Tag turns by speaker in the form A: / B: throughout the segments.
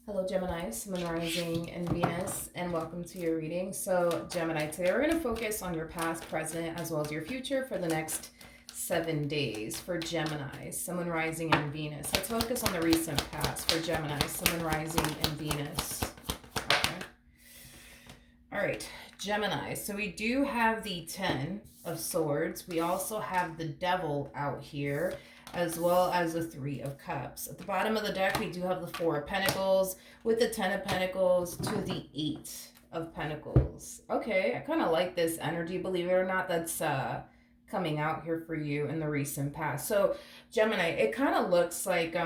A: Hello, Gemini, Sun Rising, and Venus, and welcome to your reading. So, Gemini, today we're going to focus on your past, present, as well as your future for the next 7 days for Gemini, Sun Rising, and Venus. Let's focus on the recent past for Gemini, Sun Rising, and Venus. Okay. All right, Gemini. So we do have the 10 of Swords. We also have the Devil out here, as well as the 3 of Cups. At the bottom of the deck, we do have the 4 of Pentacles with the 10 of Pentacles to the 8 of Pentacles. Okay, I kind of like this energy, believe it or not, that's coming out here for you in the recent past. So, Gemini, it kind of looks like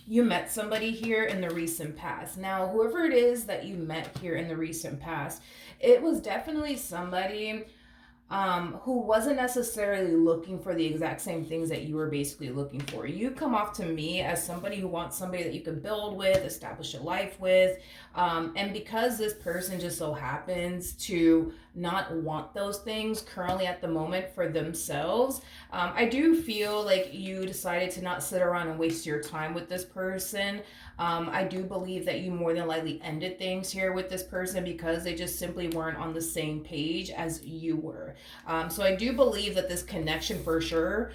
A: you met somebody here in the recent past. Now, whoever it is that you met here in the recent past, it was definitely somebody who wasn't necessarily looking for the exact same things that you were basically looking for. You come off to me as somebody who wants somebody that you can build with, establish a life with. And because this person just so happens to not want those things currently at the moment for themselves, I do feel like you decided to not sit around and waste your time with this person. I do believe that you more than likely ended things here with this person because they just simply weren't on the same page as you were. So I do believe that this connection for sure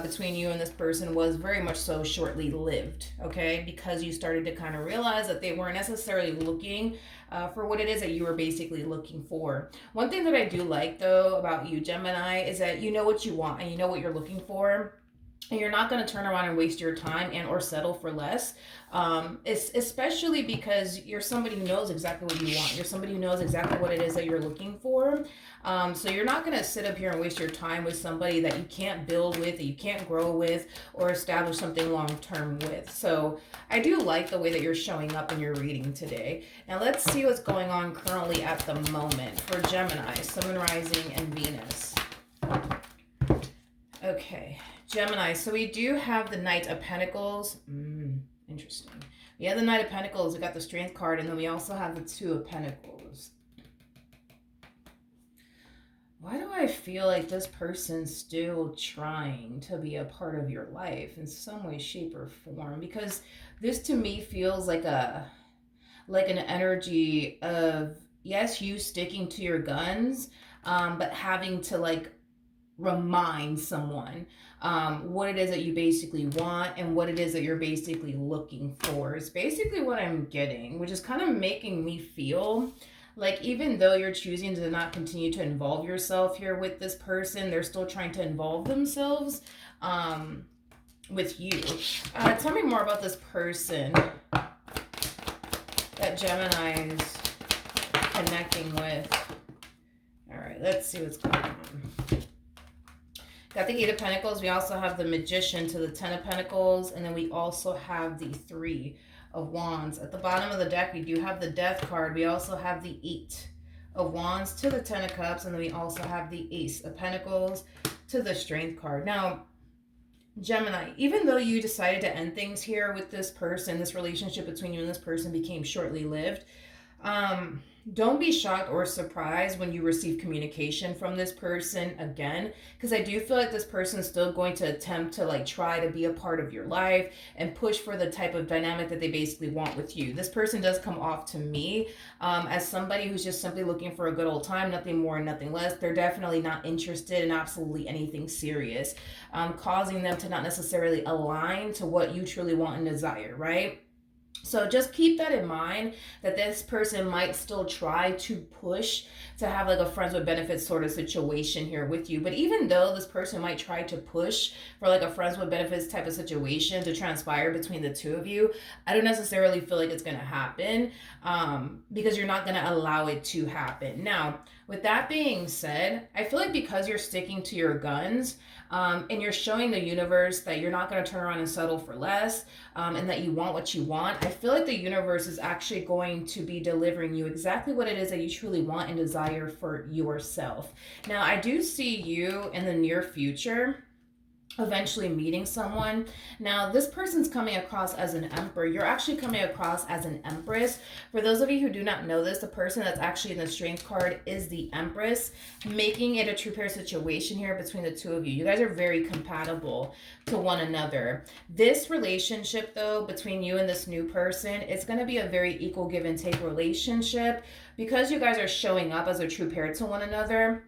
A: between you and this person was very much so shortly lived, okay? Because you started to kind of realize that they weren't necessarily looking for what it is that you were basically looking for. One thing that I do like though about you, Gemini, is that you know what you want and you know what you're looking for. And you're not going to turn around and waste your time and or settle for less. It's especially because you're somebody who knows exactly what you want. You're somebody who knows exactly what it is that you're looking for. So you're not going to sit up here and waste your time with somebody that you can't build with, that you can't grow with, or establish something long-term with. So I do like the way that you're showing up in your reading today. Now let's see what's going on currently at the moment for Gemini, Sun, Rising, and Venus. Okay, Gemini, so we do have the Knight of Pentacles. Interesting. We have the Knight of Pentacles, we got the Strength card, and then we also have the 2 of Pentacles. Why do I feel like this person's still trying to be a part of your life in some way, shape, or form? Because this to me feels like an energy of, yes, you sticking to your guns, but having to like remind someone what it is that you basically want and what it is that you're basically looking for is basically what I'm getting, which is kind of making me feel like even though you're choosing to not continue to involve yourself here with this person, they're still trying to involve themselves with you. Tell me more about this person that Gemini is connecting with. All right, let's see what's going on. Got the 8 of Pentacles. We also have the Magician to the 10 of Pentacles. And then we also have the 3 of Wands. At the bottom of the deck, we do have the Death card. We also have the 8 of Wands to the 10 of Cups. And then we also have the Ace of Pentacles to the Strength card. Now, Gemini, even though you decided to end things here with this person, this relationship between you and this person became shortly lived, don't be shocked or surprised when you receive communication from this person again, because I do feel like this person is still going to attempt to like try to be a part of your life and push for the type of dynamic that they basically want with you. This person does come off to me as somebody who's just simply looking for a good old time, nothing more and nothing less. They're definitely not interested in absolutely anything serious, causing them to not necessarily align to what you truly want and desire, right? So just keep that in mind, that this person might still try to push to have like a friends with benefits sort of situation here with you. But even though this person might try to push for like a friends with benefits type of situation to transpire between the two of you, I don't necessarily feel like it's going to happen because you're not going to allow it to happen. Now, with that being said, I feel like because you're sticking to your guns and you're showing the universe that you're not going to turn around and settle for less and that you want what you want, I feel like the universe is actually going to be delivering you exactly what it is that you truly want and desire for yourself. Now, I do see you in the near future eventually meeting someone. Now, this person's coming across as an emperor. You're actually coming across as an empress. For those of you who do not know this, the person that's actually in the strength card is the empress, making it a true pair situation here between the two of you. You guys are very compatible to one another. This relationship, though, between you and this new person, it's going to be a very equal give and take relationship because you guys are showing up as a true pair to one another.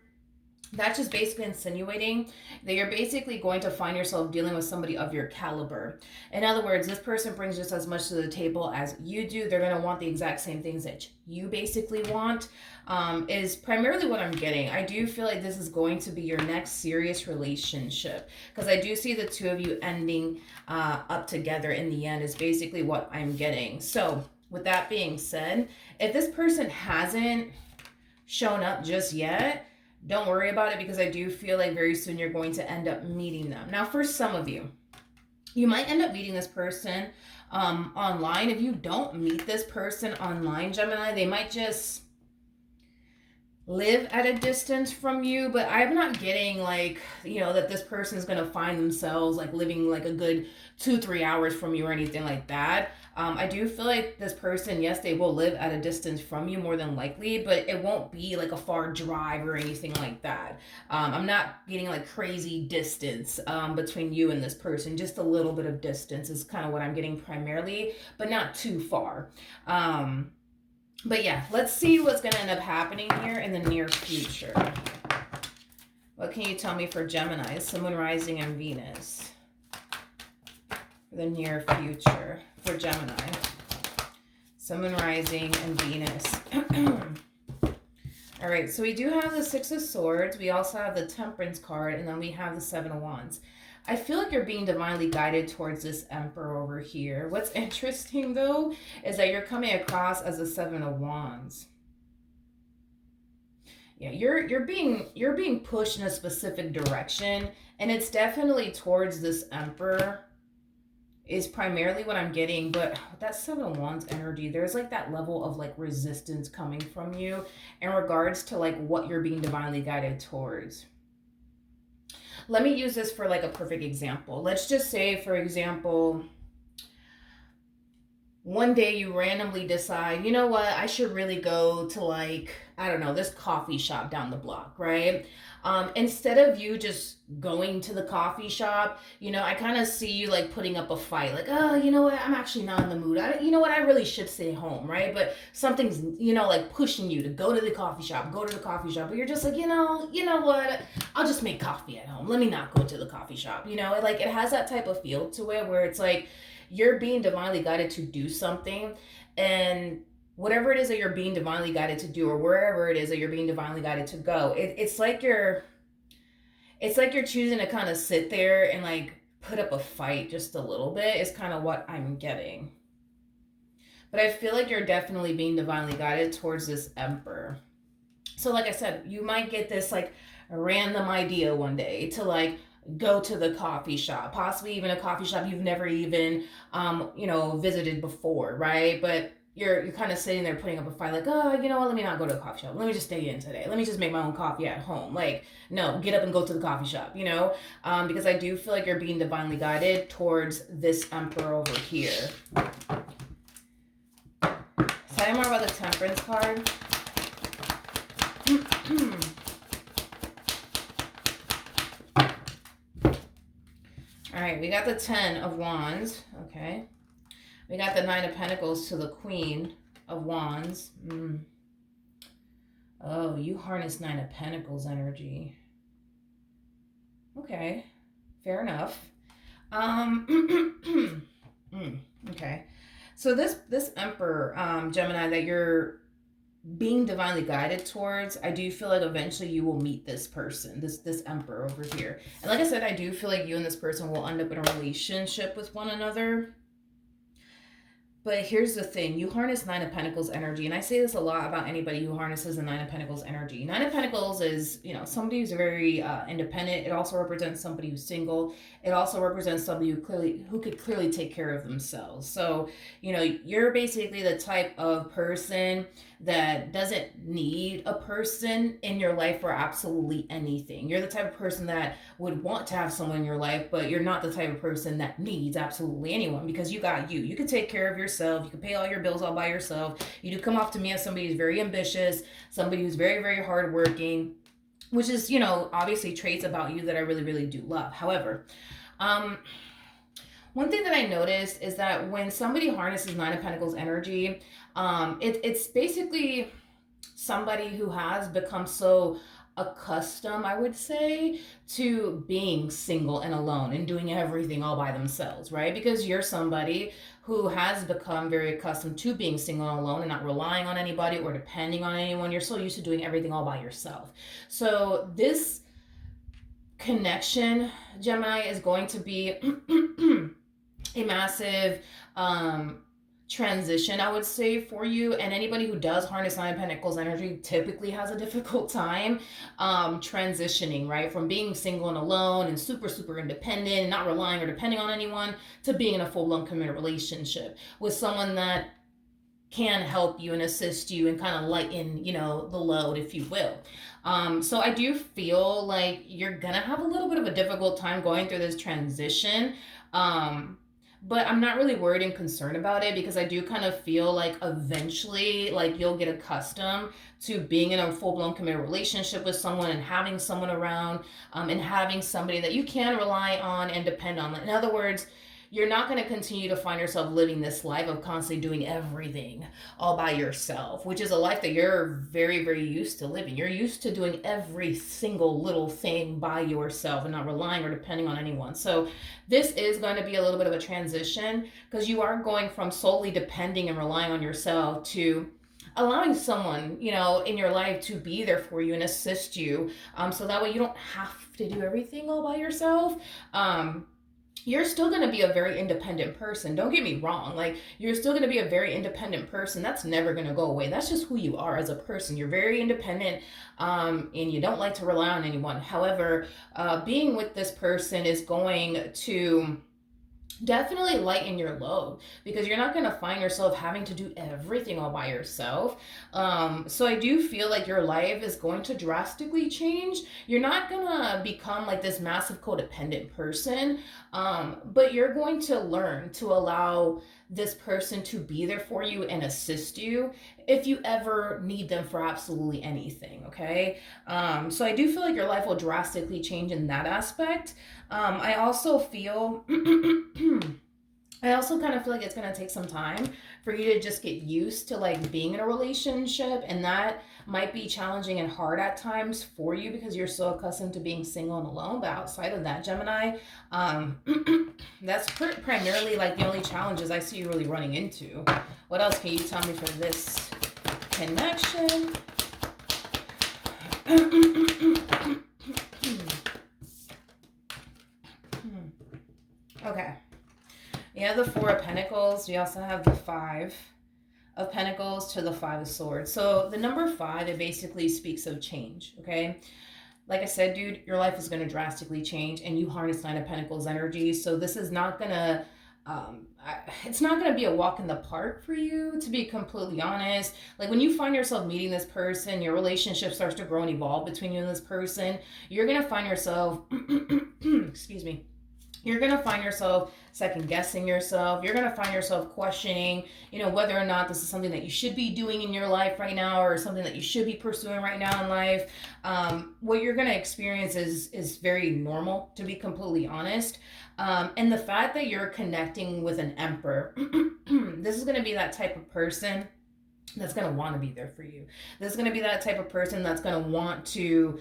A: That's just basically insinuating that you're basically going to find yourself dealing with somebody of your caliber. In other words, this person brings just as much to the table as you do. They're going to want the exact same things that you basically want, is primarily what I'm getting. I do feel like this is going to be your next serious relationship because I do see the two of you ending up together in the end is basically what I'm getting. So with that being said, if this person hasn't shown up just yet, don't worry about it because I do feel like very soon you're going to end up meeting them. Now, for some of you, you might end up meeting this person online. If you don't meet this person online, Gemini, they might just live at a distance from you, but I'm not getting like, you know, that this person is going to find themselves like living like a good 2-3 hours from you or anything like that. I do feel like this person, yes, they will live at a distance from you more than likely, but it won't be like a far drive or anything like that. I'm not getting like crazy distance between you and this person. Just a little bit of distance is kind of what I'm getting primarily, but not too far. But yeah, let's see what's going to end up happening here in the near future. What can you tell me for Gemini, Sun, Moon, Rising, and Venus? For the near future for Gemini. Sun, Moon, Rising, and Venus. All right, so we do have the Six of Swords. We also have the Temperance card, and then we have the Seven of Wands. I feel like you're being divinely guided towards this Emperor over here. What's interesting, though, is that you're coming across as a Seven of Wands. Yeah, you're being pushed in a specific direction, and it's definitely towards this Emperor is primarily what I'm getting. But that Seven of Wands energy, there's like that level of like resistance coming from you in regards to like what you're being divinely guided towards. Let me use this for like a perfect example. Let's just say, for example, one day you randomly decide, you know what, I should really go to like, I don't know, this coffee shop down the block, right? Instead of you just going to the coffee shop, you know, I kind of see you like putting up a fight, like, oh, you know what, I'm actually not in the mood. You know what, I really should stay home, right? But something's, you know, like pushing you to go to the coffee shop, but you're just like, you know what, I'll just make coffee at home. Let me not go to the coffee shop. You know, like it has that type of feel to it where it's like you're being divinely guided to do something, and whatever it is that you're being divinely guided to do, or wherever it is that you're being divinely guided to go, it's like you're choosing to kind of sit there and like put up a fight just a little bit is kind of what I'm getting. But I feel like you're definitely being divinely guided towards this Emperor. So like I said, you might get this like random idea one day to like go to the coffee shop, possibly even a coffee shop you've never even visited before, right? But you're kind of sitting there putting up a fight, like, oh, you know what, let me not go to the coffee shop, let me just stay in today, let me just make my own coffee at home. Like, no, get up and go to the coffee shop, you know, because I do feel like you're being divinely guided towards this Emperor over here. Tell me more about the Temperance card. All right, we got the 10 of Wands. Okay. We got the 9 of Pentacles to the Queen of Wands. Oh, you harness 9 of Pentacles energy. Okay. Fair enough. Okay. So this Emperor, Gemini, that you're being divinely guided towards, I do feel like eventually you will meet this person, this Emperor over here. And like I said, I do feel like you and this person will end up in a relationship with one another. But here's the thing, you harness Nine of Pentacles energy, and I say this a lot about anybody who harnesses the Nine of Pentacles energy. Nine of Pentacles is, somebody who's very independent. It also represents somebody who's single. It also represents somebody who could clearly take care of themselves. So, you're basically the type of person that doesn't need a person in your life for absolutely anything. You're the type of person that would want to have someone in your life, but you're not the type of person that needs absolutely anyone, because you got you. You can take care of yourself. You can pay all your bills all by yourself. You do come off to me as somebody who's very ambitious, somebody who's very, very hardworking, which is, obviously traits about you that I really, really do love. However, one thing that I noticed is that when somebody harnesses Nine of Pentacles energy, it's basically somebody who has become so accustomed, I would say, to being single and alone and doing everything all by themselves, right? Because you're somebody who has become very accustomed to being single and alone and not relying on anybody or depending on anyone. You're so used to doing everything all by yourself. So this connection, Gemini, is going to be a massive transition, I would say, for you. And anybody who does harness Nine of Pentacles energy typically has a difficult time transitioning, right? From being single and alone and super, super independent and not relying or depending on anyone to being in a full-blown committed relationship with someone that can help you and assist you and kind of lighten, the load, if you will. So I do feel like you're gonna have a little bit of a difficult time going through this transition. But I'm not really worried and concerned about it, because I do kind of feel like eventually, like, you'll get accustomed to being in a full-blown committed relationship with someone and having someone around, and having somebody that you can rely on and depend on. In other words, you're not going to continue to find yourself living this life of constantly doing everything all by yourself, which is a life that you're very, very used to living. You're used to doing every single little thing by yourself and not relying or depending on anyone. So this is going to be a little bit of a transition, because you are going from solely depending and relying on yourself to allowing someone, in your life to be there for you and assist you. So that way you don't have to do everything all by yourself. You're still going to be a very independent person. Don't get me wrong. Like, you're still going to be a very independent person. That's never going to go away. That's just who you are as a person. You're very independent, and you don't like to rely on anyone. However, being with this person is going to definitely lighten your load, because you're not going to find yourself having to do everything all by yourself. So I do feel like your life is going to drastically change. You're not going to become like this massive codependent person, but you're going to learn to allow this person to be there for you and assist you if you ever need them for absolutely anything, okay? So I do feel like your life will drastically change in that aspect. I also feel, I also kind of feel like it's going to take some time for you to just get used to like being in a relationship, and that might be challenging and hard at times for you because you're so accustomed to being single and alone. But outside of that, Gemini, that's primarily like the only challenges I see you really running into. What else can you tell me for this connection? Okay. You have the Four of Pentacles. We also have the Five of Pentacles to the Five of Swords. So the number 5, it basically speaks of change, okay? Like I said, dude, your life is going to drastically change, and you harness Nine of Pentacles energy. So this is not going to, it's not going to be a walk in the park for you, to be completely honest. Like, when you find yourself meeting this person, your relationship starts to grow and evolve between you and this person, you're going to find yourself, excuse me, you're going to find yourself second guessing yourself. You're going to find yourself questioning, whether or not this is something that you should be doing in your life right now, or something that you should be pursuing right now in life. What you're going to experience is very normal, to be completely honest. And the fact that you're connecting with an Emperor, this is going to be that type of person that's going to want to be there for you. This is going to be that type of person that's going to want to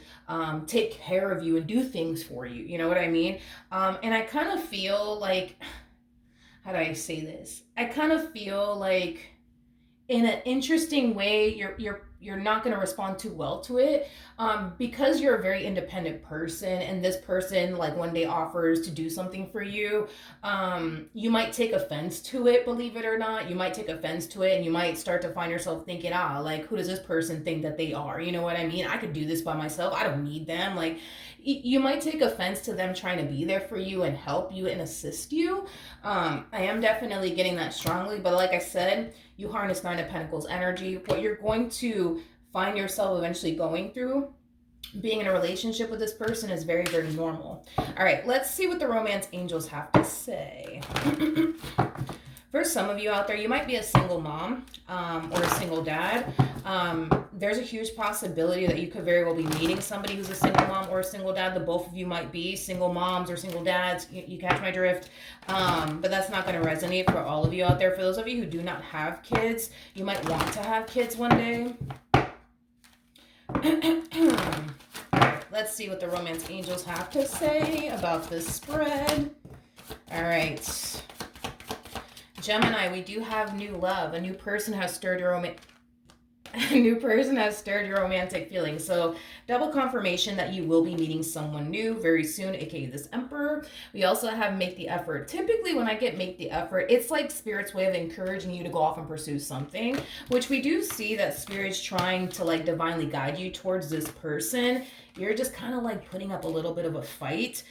A: take care of you and do things for you. You know what I mean? And I kind of feel like, how do I say this? I kind of feel like, in an interesting way, you're not going to respond too well to it. Because you're a very independent person and this person like one day offers to do something for you, you might take offense to it, believe it or not. You might take offense to it and you might start to find yourself thinking, like, who does this person think that they are? You know what I mean? I could do this by myself. I don't need them. Like, you might take offense to them trying to be there for you and help you and assist you. I am definitely getting that strongly, but like I said, you harness Nine of Pentacles energy. What you're going to find yourself eventually going through being in a relationship with this person is very, very normal. All right, let's see what the romance angels have to say. For some of you out there, you might be a single mom or a single dad. There's a huge possibility that you could very well be meeting somebody who's a single mom or a single dad. The both of you might be single moms or single dads. You catch my drift. But that's not going to resonate for all of you out there. For those of you who do not have kids, you might want to have kids one day. Let's see what the romance angels have to say about this spread. All right. Gemini, we do have new love. A new person has stirred your romantic feelings. So double confirmation that you will be meeting someone new very soon, aka this Emperor. We also have make the effort. Typically when I get make the effort, it's like Spirit's way of encouraging you to go off and pursue something, which we do see that Spirit's trying to like divinely guide you towards this person. You're just kind of like putting up a little bit of a fight.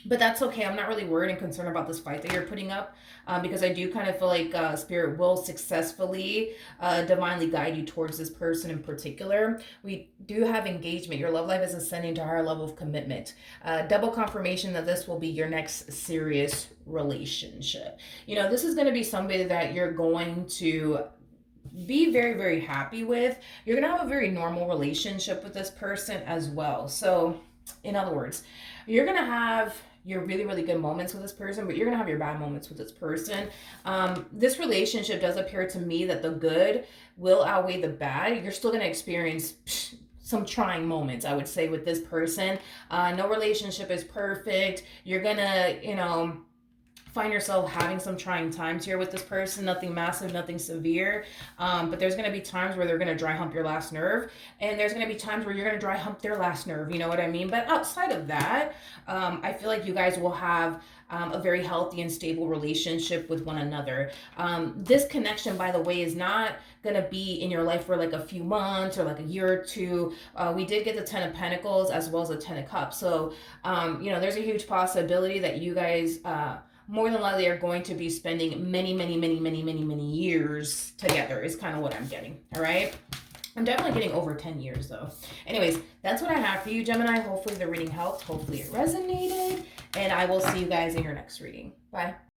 A: But that's okay. I'm not really worried and concerned about this fight that you're putting up because I do kind of feel like Spirit will successfully divinely guide you towards this person in particular. We do have engagement. Your love life is ascending to a higher level of commitment. Double confirmation that this will be your next serious relationship. You know, this is going to be somebody that you're going to be very, very happy with. You're going to have a very normal relationship with this person as well. So, in other words, you're going to have your really, really good moments with this person, but you're going to have your bad moments with this person. This relationship does appear to me that the good will outweigh the bad. You're still going to experience some trying moments, I would say, with this person. No relationship is perfect. You're going to, find yourself having some trying times here with this person. Nothing massive, nothing severe. But there's going to be times where they're going to dry hump your last nerve. And there's going to be times where you're going to dry hump their last nerve. You know what I mean? But outside of that, I feel like you guys will have a very healthy and stable relationship with one another. This connection, by the way, is not going to be in your life for like a few months or like a year or two. We did get the 10 of Pentacles as well as the 10 of Cups. So, there's a huge possibility that you guys more than likely are going to be spending many, many, many, many, many, many years together is kind of what I'm getting. All right. I'm definitely getting over 10 years though. Anyways, that's what I have for you, Gemini. Hopefully the reading helped. Hopefully it resonated. And I will see you guys in your next reading. Bye.